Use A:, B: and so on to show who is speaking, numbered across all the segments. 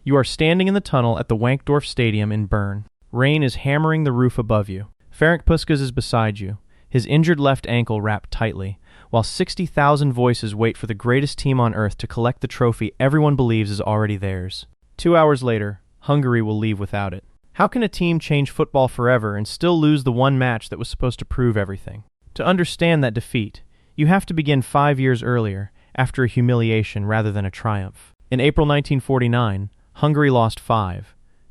A: You are standing in the tunnel at the Wankdorf Stadium in Bern. Rain is hammering the roof above you. Ferenc Puskás is beside you, his injured left ankle wrapped tightly, while 60,000 voices wait for the greatest team on earth to collect the trophy everyone believes is already theirs. 2 hours later, Hungary will leave without it. How can a team change football forever and still lose the one match that was supposed to prove everything? To understand that defeat, you have to begin 5 years earlier, after a humiliation rather than a triumph. In April 1949, Hungary lost 5-2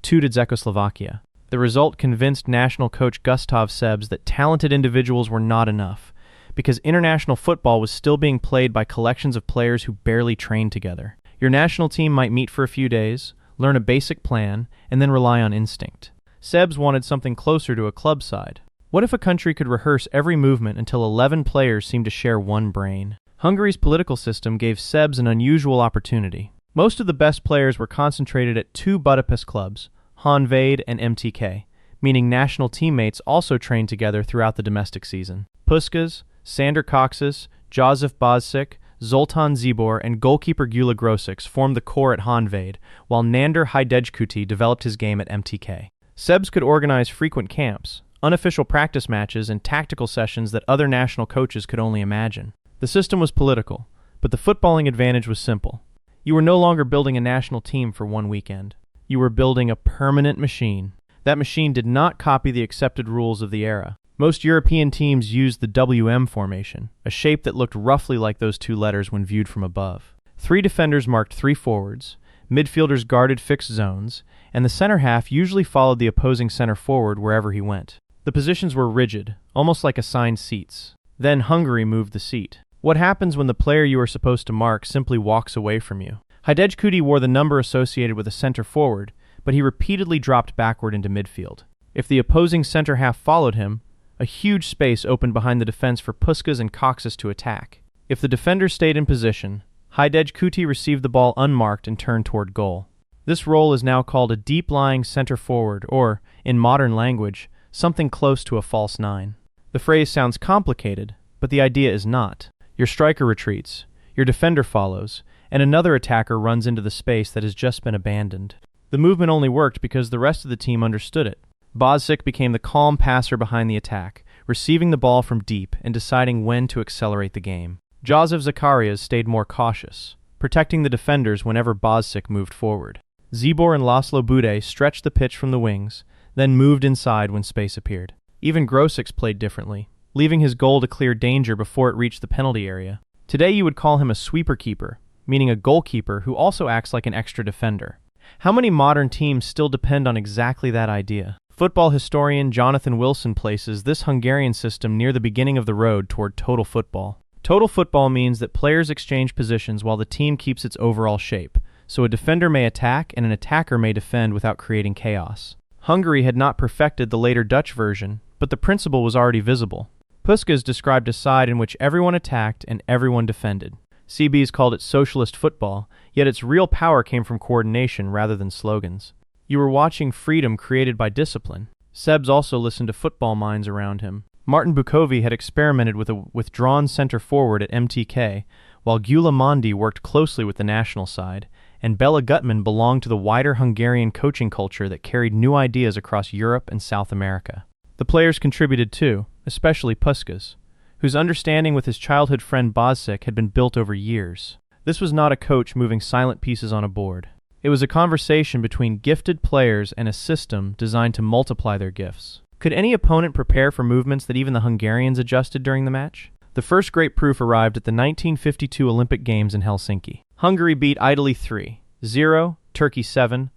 A: to Czechoslovakia. The result convinced national coach Gusztáv Sebes that talented individuals were not enough, because international football was still being played by collections of players who barely trained together. Your national team might meet for a few days, learn a basic plan, and then rely on instinct. Sebes wanted something closer to a club side. What if a country could rehearse every movement until 11 players seemed to share one brain? Hungary's political system gave Sebes an unusual opportunity. Most of the best players were concentrated at 2 Budapest clubs, Honvéd and MTK, meaning national teammates also trained together throughout the domestic season. Puskás, Sándor Kocsis, József Bozsik, Zoltán Zibor, and goalkeeper Gyula Grosics formed the core at Honvéd, while Nándor Hidegkuti developed his game at MTK. Sebes could organize frequent camps, unofficial practice matches, and tactical sessions that other national coaches could only imagine. The system was political, but the footballing advantage was simple. You were no longer building a national team for one weekend. You were building a permanent machine. That machine did not copy the accepted rules of the era. Most European teams used the WM formation, a shape that looked roughly like those 2 letters when viewed from above. 3 defenders marked 3 forwards, midfielders guarded fixed zones, and the center half usually followed the opposing center forward wherever he went. The positions were rigid, almost like assigned seats. Then Hungary moved the seat. What happens when the player you are supposed to mark simply walks away from you? Hidegkuti wore the number associated with a center forward, but he repeatedly dropped backward into midfield. If the opposing center half followed him, a huge space opened behind the defense for Puskás and Kocsis to attack. If the defender stayed in position, Hidegkuti received the ball unmarked and turned toward goal. This role is now called a deep-lying center forward, or, in modern language, something close to a false 9. The phrase sounds complicated, but the idea is not. Your striker retreats, your defender follows, and another attacker runs into the space that has just been abandoned. The movement only worked because the rest of the team understood it. Bozsik became the calm passer behind the attack, receiving the ball from deep and deciding when to accelerate the game. József Zakarias stayed more cautious, protecting the defenders whenever Bozsik moved forward. Zibor and Laszlo Bude stretched the pitch from the wings, then moved inside when space appeared. Even Grosics played differently, leaving his goal to clear danger before it reached the penalty area. Today you would call him a sweeper keeper, meaning a goalkeeper who also acts like an extra defender. How many modern teams still depend on exactly that idea? Football historian Jonathan Wilson places this Hungarian system near the beginning of the road toward total football. Total football means that players exchange positions while the team keeps its overall shape, so a defender may attack and an attacker may defend without creating chaos. Hungary had not perfected the later Dutch version, but the principle was already visible. Puskás described a side in which everyone attacked and everyone defended. CBs called it socialist football, yet its real power came from coordination rather than slogans. You were watching freedom created by discipline. Sebes also listened to football minds around him. Martin Bukovi had experimented with a withdrawn center forward at MTK, while Gyula Mondi worked closely with the national side, and Bela Gutman belonged to the wider Hungarian coaching culture that carried new ideas across Europe and South America. The players contributed too, especially Puskás, whose understanding with his childhood friend Bozsik had been built over years. This was not a coach moving silent pieces on a board. It was a conversation between gifted players and a system designed to multiply their gifts. Could any opponent prepare for movements that even the Hungarians adjusted during the match? The first great proof arrived at the 1952 Olympic Games in Helsinki. Hungary beat Italy 3-0, Turkey 7-1,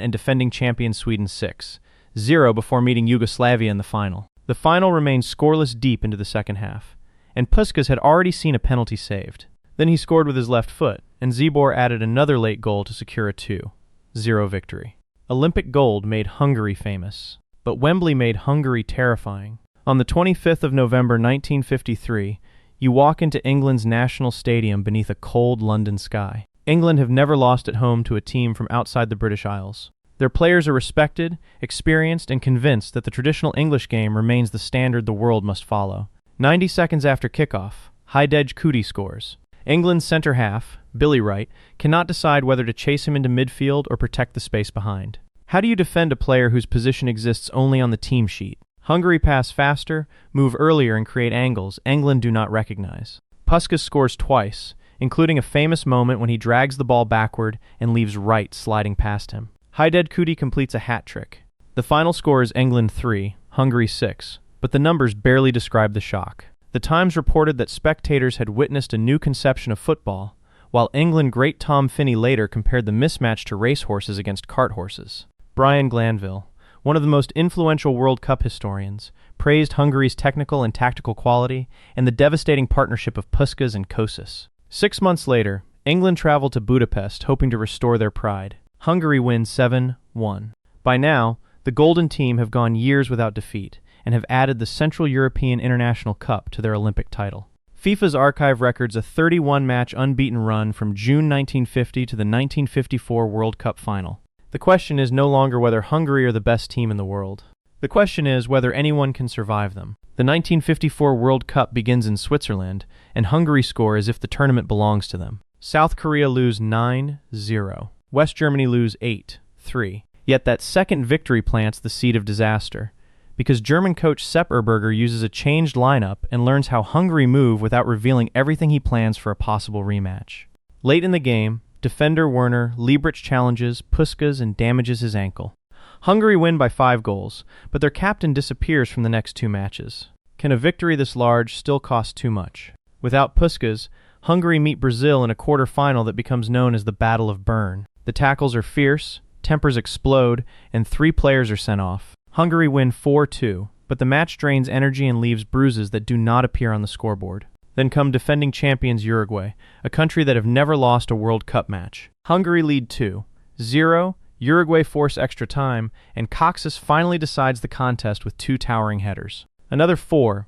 A: and defending champion Sweden 6-0 before meeting Yugoslavia in the final. The final remained scoreless deep into the second half, and Puskás had already seen a penalty saved. Then he scored with his left foot, and Zibor added another late goal to secure a 2-0 victory. Olympic gold made Hungary famous, but Wembley made Hungary terrifying. On the 25th of November 1953, you walk into England's national stadium beneath a cold London sky. England have never lost at home to a team from outside the British Isles. Their players are respected, experienced, and convinced that the traditional English game remains the standard the world must follow. 90 seconds after kickoff, Hidegkuti scores. England's centre half, Billy Wright, cannot decide whether to chase him into midfield or protect the space behind. How do you defend a player whose position exists only on the team sheet? Hungary pass faster, move earlier and create angles England do not recognize. Puskás scores twice, including a famous moment when he drags the ball backward and leaves Wright sliding past him. Hidegkuti completes a hat trick. The final score is England 3, Hungary 6, but the numbers barely describe the shock. The Times reported that spectators had witnessed a new conception of football, while England great Tom Finney later compared the mismatch to racehorses against cart horses. Brian Glanville, one of the most influential World Cup historians, praised Hungary's technical and tactical quality and the devastating partnership of Puskás and Kocsis. 6 months later, England traveled to Budapest hoping to restore their pride. Hungary wins 7-1. By now, the Golden Team have gone years without defeat and have added the Central European International Cup to their Olympic title. FIFA's archive records a 31-match unbeaten run from June 1950 to the 1954 World Cup final. The question is no longer whether Hungary are the best team in the world. The question is whether anyone can survive them. The 1954 World Cup begins in Switzerland, and Hungary score as if the tournament belongs to them. South Korea lose 9-0. West Germany lose 8-3. Yet that second victory plants the seed of disaster, because German coach Sepp Herberger uses a changed lineup and learns how Hungary move without revealing everything he plans for a possible rematch. Late in the game, defender Werner Liebrich challenges Puskás and damages his ankle. Hungary win by 5 goals, but their captain disappears from the next 2 matches. Can a victory this large still cost too much? Without Puskás, Hungary meet Brazil in a quarter-final that becomes known as the Battle of Bern. The tackles are fierce, tempers explode, and 3 players are sent off. Hungary win 4-2, but the match drains energy and leaves bruises that do not appear on the scoreboard. Then come defending champions Uruguay, a country that have never lost a World Cup match. Hungary lead 2-0, Uruguay force extra time, and Kocsis finally decides the contest with 2 towering headers. Another 4-2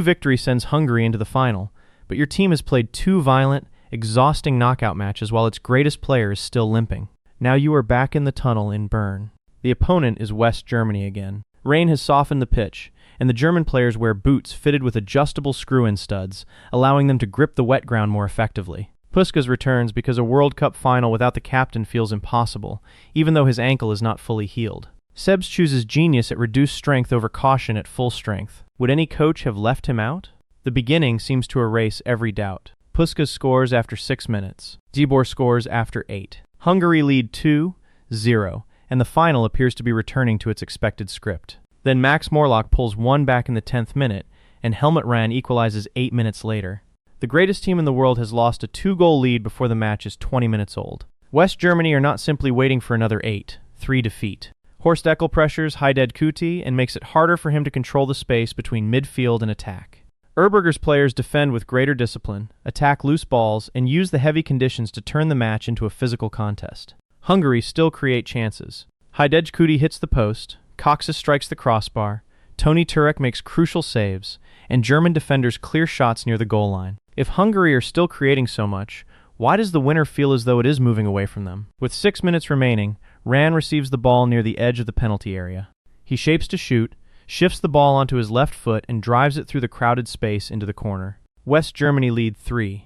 A: victory sends Hungary into the final, but your team has played 2 violent, exhausting knockout matches while its greatest player is still limping. Now you are back in the tunnel in Bern. The opponent is West Germany again. Rain has softened the pitch, and the German players wear boots fitted with adjustable screw-in studs, allowing them to grip the wet ground more effectively. Puskás returns because a World Cup final without the captain feels impossible, even though his ankle is not fully healed. Sebes chooses genius at reduced strength over caution at full strength. Would any coach have left him out? The beginning seems to erase every doubt. Puskás scores after 6 minutes. Zibor scores after 8. Hungary lead 2-0, and the final appears to be returning to its expected script. Then Max Morlock pulls one back in the 10th minute, and Helmut Rahn equalizes 8 minutes later. The greatest team in the world has lost a 2-goal lead before the match is 20 minutes old. West Germany are not simply waiting for another 8-3 defeat. Horst Eckel pressures Hidegkuti and makes it harder for him to control the space between midfield and attack. Herberger's players defend with greater discipline, attack loose balls, and use the heavy conditions to turn the match into a physical contest. Hungary still create chances. Hidegkuti hits the post, Kocsis strikes the crossbar, Tony Turek makes crucial saves, and German defenders clear shots near the goal line. If Hungary are still creating so much, why does the winner feel as though it is moving away from them? With 6 minutes remaining, Rahn receives the ball near the edge of the penalty area. He shapes to shoot, shifts the ball onto his left foot, and drives it through the crowded space into the corner. West Germany lead 3-2.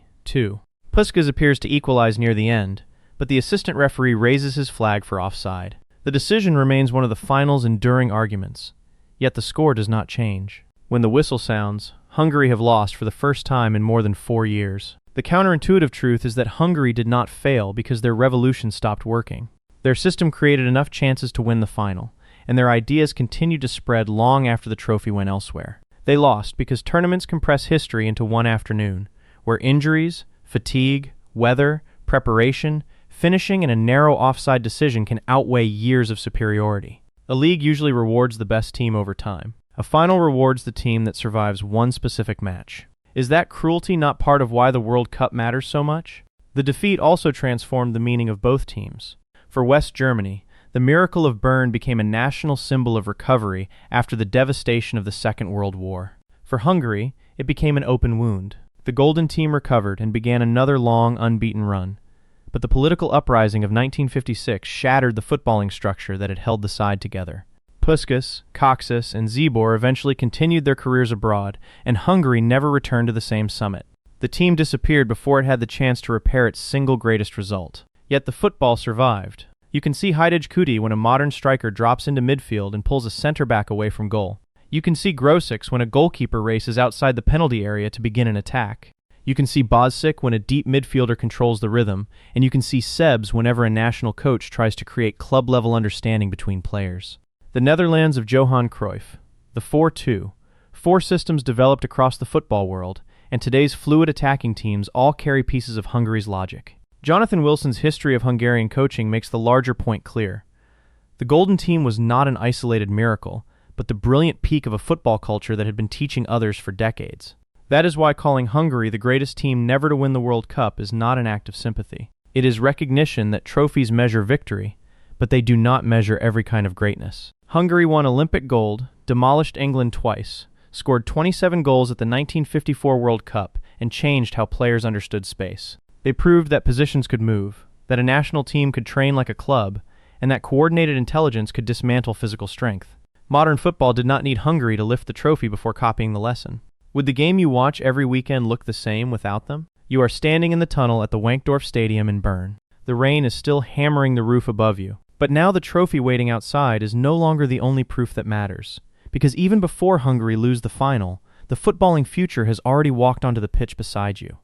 A: Puskás appears to equalize near the end, but the assistant referee raises his flag for offside. The decision remains one of the final's enduring arguments, yet the score does not change. When the whistle sounds, Hungary have lost for the first time in more than 4 years. The counterintuitive truth is that Hungary did not fail because their revolution stopped working. Their system created enough chances to win the final, and their ideas continued to spread long after the trophy went elsewhere. They lost because tournaments compress history into one afternoon, where injuries, fatigue, weather, preparation, finishing, and a narrow offside decision can outweigh years of superiority. A league usually rewards the best team over time. A final rewards the team that survives one specific match. Is that cruelty not part of why the World Cup matters so much? The defeat also transformed the meaning of both teams. For West Germany, the miracle of Bern became a national symbol of recovery after the devastation of the Second World War. For Hungary, it became an open wound. The Golden Team recovered and began another long, unbeaten run. But the political uprising of 1956 shattered the footballing structure that had held the side together. Puskás, Kocsis, and Zibor eventually continued their careers abroad, and Hungary never returned to the same summit. The team disappeared before it had the chance to repair its single greatest result. Yet the football survived. You can see Hidegkuti when a modern striker drops into midfield and pulls a center-back away from goal. You can see Grosics when a goalkeeper races outside the penalty area to begin an attack. You can see Bozsik when a deep midfielder controls the rhythm, and you can see Sebes whenever a national coach tries to create club-level understanding between players. The Netherlands of Johan Cruyff. The 4-2. 4 systems developed across the football world, and today's fluid attacking teams all carry pieces of Hungary's logic. Jonathan Wilson's history of Hungarian coaching makes the larger point clear. The Golden Team was not an isolated miracle, but the brilliant peak of a football culture that had been teaching others for decades. That is why calling Hungary the greatest team never to win the World Cup is not an act of sympathy. It is recognition that trophies measure victory, but they do not measure every kind of greatness. Hungary won Olympic gold, demolished England twice, scored 27 goals at the 1954 World Cup, and changed how players understood space. They proved that positions could move, that a national team could train like a club, and that coordinated intelligence could dismantle physical strength. Modern football did not need Hungary to lift the trophy before copying the lesson. Would the game you watch every weekend look the same without them? You are standing in the tunnel at the Wankdorf Stadium in Bern. The rain is still hammering the roof above you. But now the trophy waiting outside is no longer the only proof that matters. Because even before Hungary lose the final, the footballing future has already walked onto the pitch beside you.